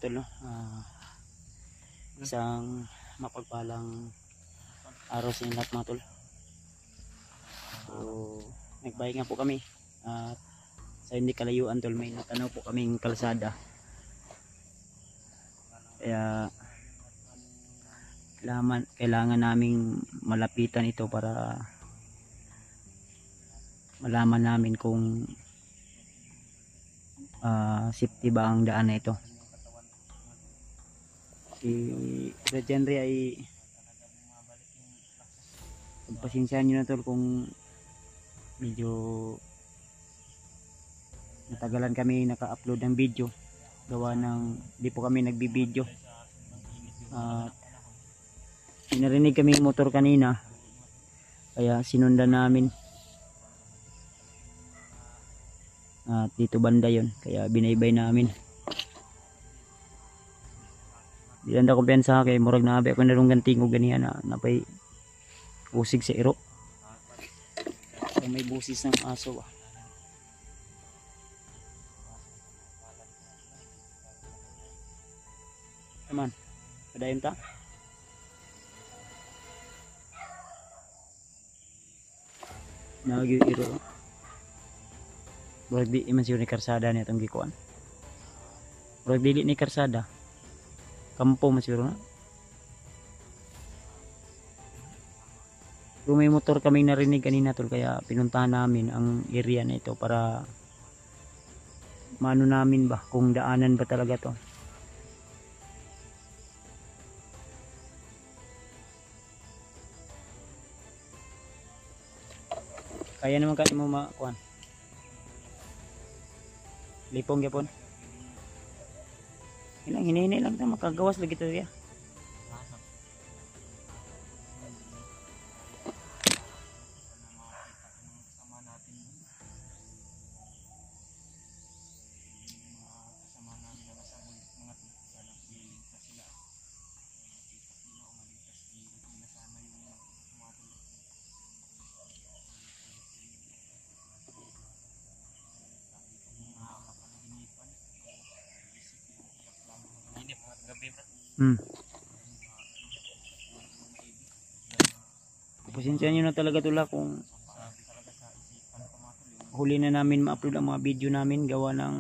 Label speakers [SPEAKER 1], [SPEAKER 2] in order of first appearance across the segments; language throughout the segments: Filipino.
[SPEAKER 1] tol, no? Isang mapagpalang araw sa inyo lahat mga tol. So nagbayad nga po kami at sa hindi kalayuan tol, may natanaw po kaming kalsada, kaya kailangan naming malapitan ito para malaman namin kung safety ba ang daan na ito. Si Brad Henry ay pagpasensyahan nyo na tol kung medyo natagalan kami naka-upload ng video, gawa ng di po kami nagbibideo. Narinig kaming motor kanina kaya sinundan namin at dito banda yon, kaya binaybay namin. Diyan da kumpiyansa kay murag na abi ako narong gantingog ganiya na napay usig sa iro. So, may busis ng aso ba. Naman, padayon ta. Nagyo iro. Murag di man siya ni karsada niya itong gikuan. Murag dili ni karsada. Kampo man siguro na. Kung may motor kaming narinig kanina tol, kaya pinuntahan namin ang area na ito para maano namin ba kung daanan ba talaga to. Kaya naman kayo mo makuan. Lipong yapon. Hinihini lang ta, makagawas lagi to ya. Pasensya nyo na talaga tula kung huli na namin ma-upload ang mga video namin, gawa ng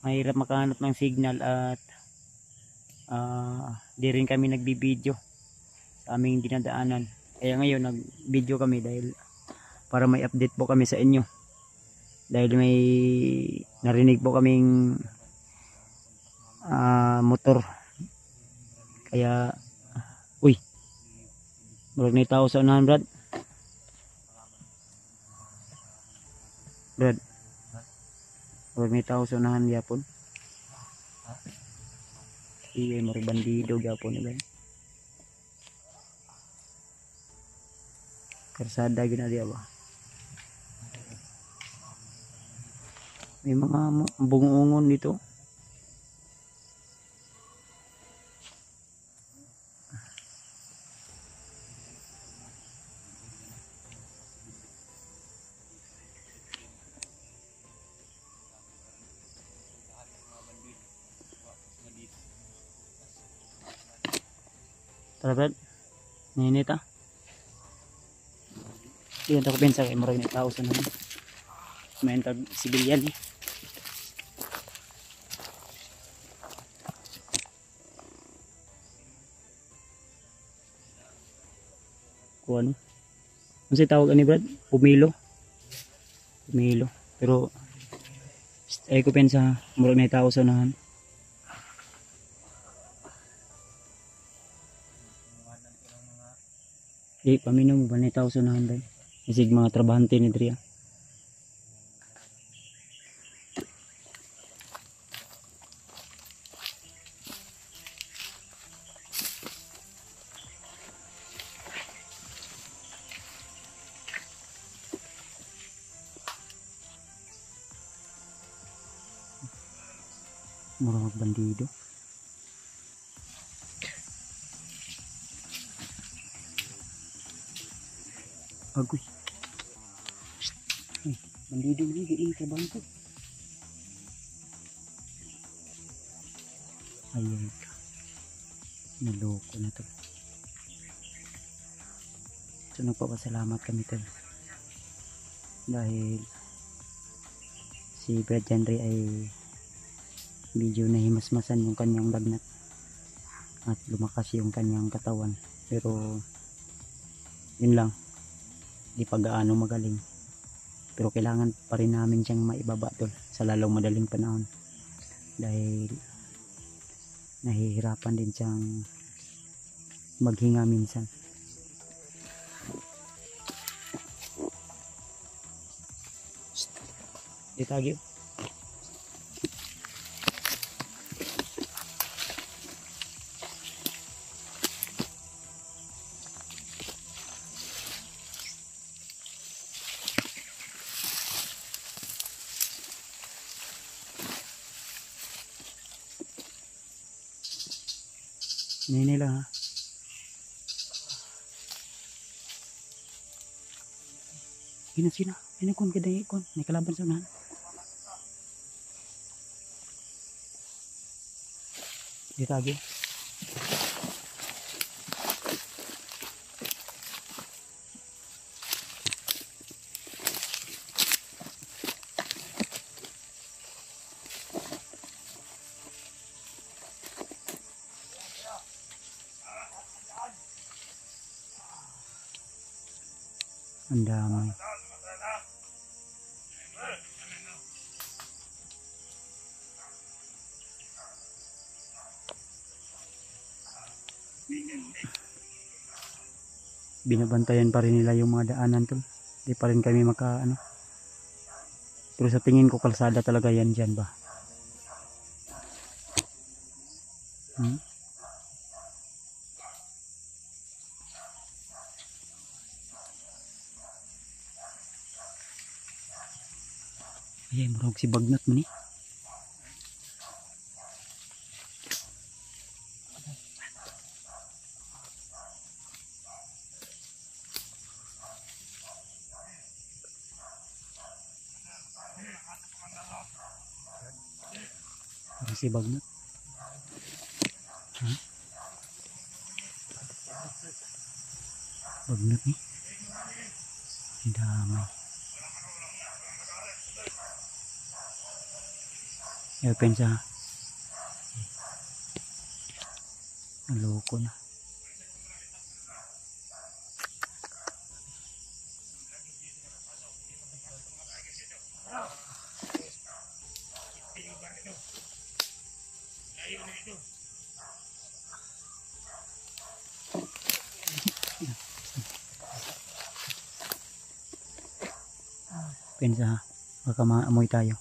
[SPEAKER 1] mahirap makahanap ng signal at di rin kami nagbibideo sa aming dinadaanan. Kaya ngayon nag-video kami dahil para may update po kami sa inyo, dahil may narinig po kaming motor. Kaya uy, murag na tao sa unahan Brad. Murag na tao sa unahan yapon. Iya murag bandido yapon ba. Karsada gina dia ba. May mga bungungon dito. Tara Brad, ninit ah. Iyan ako pensa kay murag ni tao sa naman. Main tag sibilyan eh. Kuan. Ano si tawag ani Brad? Pumilo. Pero ay ko pensa murag ni tao sa naman. Di paminaw mo ba ni tao sa nahan ba? Isig mga trabahante ni Dria. Murang bandido. Bagus. Bandido ni gini ke bangku. Ayun ka. Naloko na to. So nagpapasalamat kami tol. Dahil si Brad Henry ay medyo nahimasmasan yung kanyang lagnat at lumakas yung kanyang katawan. Pero yun lang, di pa gaano magaling. Pero kailangan pa rin namin siyang maibaba tol sa lalong madaling panahon. Dahil nahihirapan din siyang maghinga minsan. Ditagyo. Nini lang ha. Sina. Ini kon kadai kon. May kalaban sa unahan. Ditagi. Ang dami. Binabantayan pa rin nila yung mga daanan tol. Di pa rin kami maka ano. Pero sa tingin ko kalsada talaga yan dyan ba. Ay, murag si bagnat man eh. Si bagnat. Ha? Bagnat ni. Ang damay. Pensa. Naloko na. Pensa, baka maamoy tayo.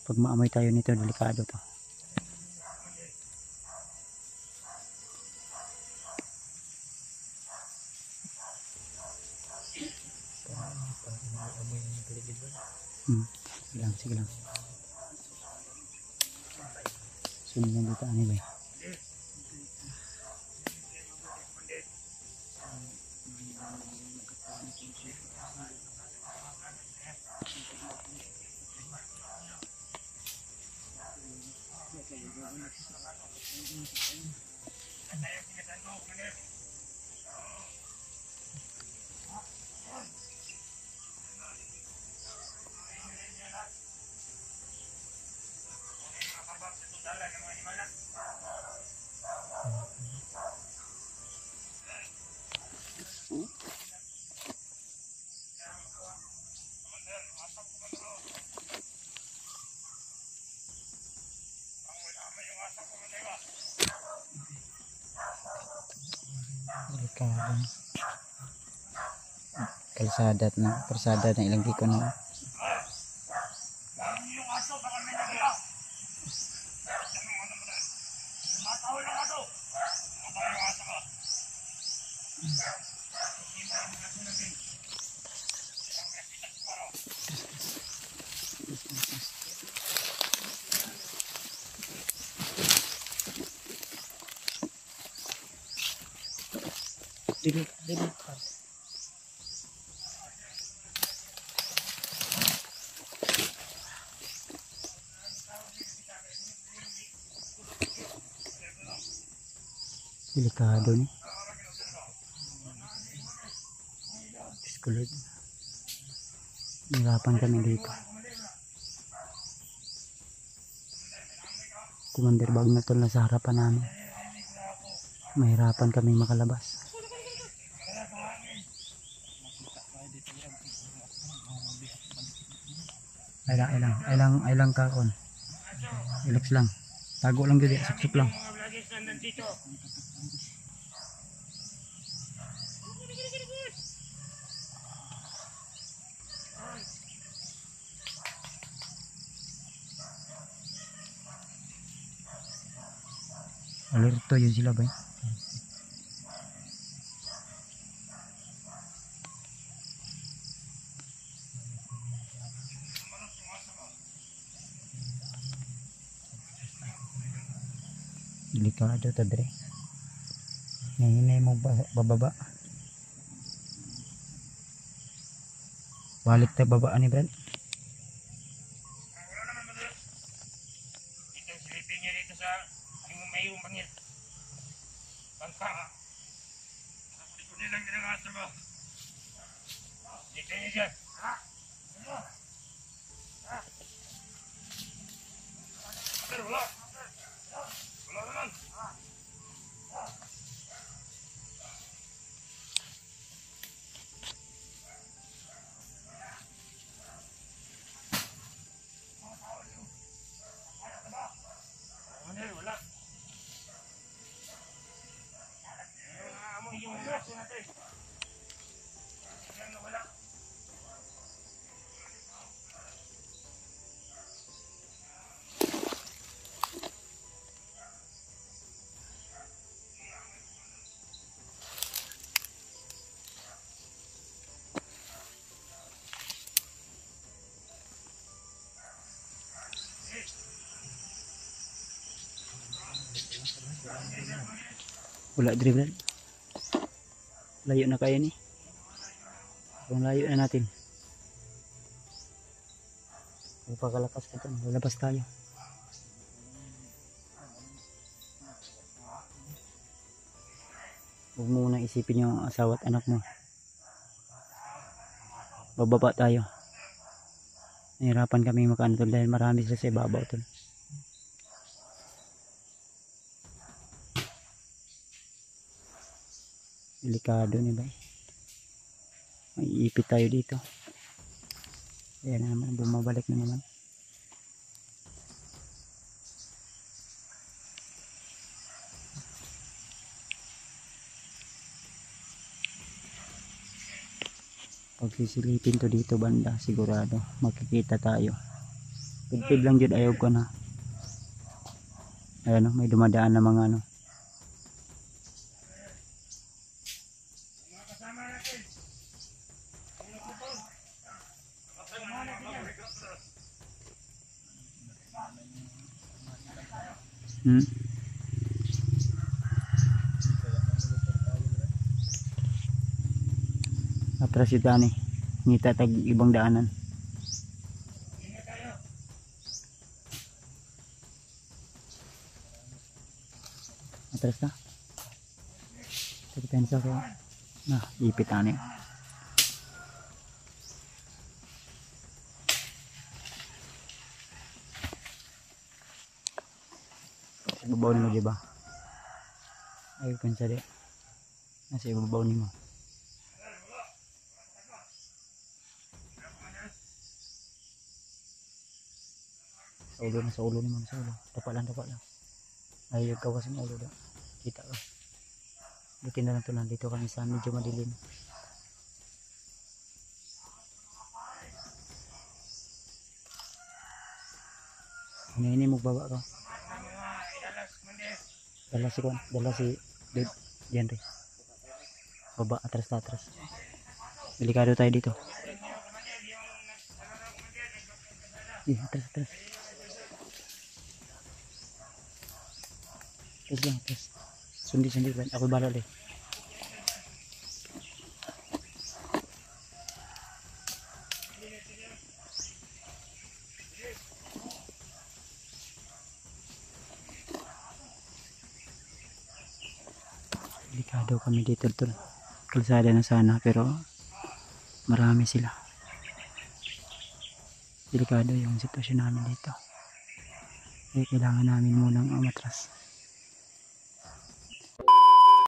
[SPEAKER 1] Pag maamoy tayo nito, delikado to. Sige lang. Sunod na dito anyway. Kalsada na ilagay ko na. Dili. Delikado ni. Diskulod. Hirapan kami dito. Commander bag na tol na sa harapan namin. Mahirapan kami makalabas. Ay lang kakon. Relax lang. Tago lang gud, suksok lang. Alerto yun sila ba? Delikado to dre. Ngayon mo bababa. Balik tayo babaan ni Brad.
[SPEAKER 2] Dito silipin niya dito sa may umangil. Bangka. Dito nilang ginagawa mo. Dito niya dyan. Ha? Ano? Ha? Pero wala. Wala naman. Wala. Yung braso natin. Yan, wala.
[SPEAKER 1] Wala dribble. Layo na kaya ni. Kung layo na natin. Pagkalakas ka ito, lalabas tayo. Huwag mo munang isipin yung asawa at anak mo. Bababa tayo. Nahirapan kami makaano tol dahil marami sila sa ibabaw tol. Delikado ni bay. May ipit tayo dito. Ayan na naman, bumabalik na naman. Pag sisilipin to dito banda, sigurado makikita tayo. Pidpid lang dyan, ayaw ko na. Ayan o, may dumadaan na mga ano. Atras si Dani, ngita tag ibang daanan. Atras na. Terpensa ko. Nah, ipit ani. Ibabaw ni mo diba? Ay pensa di. Nasa ibabaw ni mo. Sa ulo ni mo, sa ulo. Tapak lang. Ayaw kawas ng ulo da. Kita ka. Buti na lang ito, nandito kami sa medyo madilim. Ini magbaba ka. Dala si Dave Henry. Baba, atras. Delikado tayo dito. Atras. Atras. Sundi ako bala deh. Delikado kami dito tol. Kalsada na sana pero marami sila. Delikado yung sitwasyon namin dito. Kaya kailangan namin munang umatras.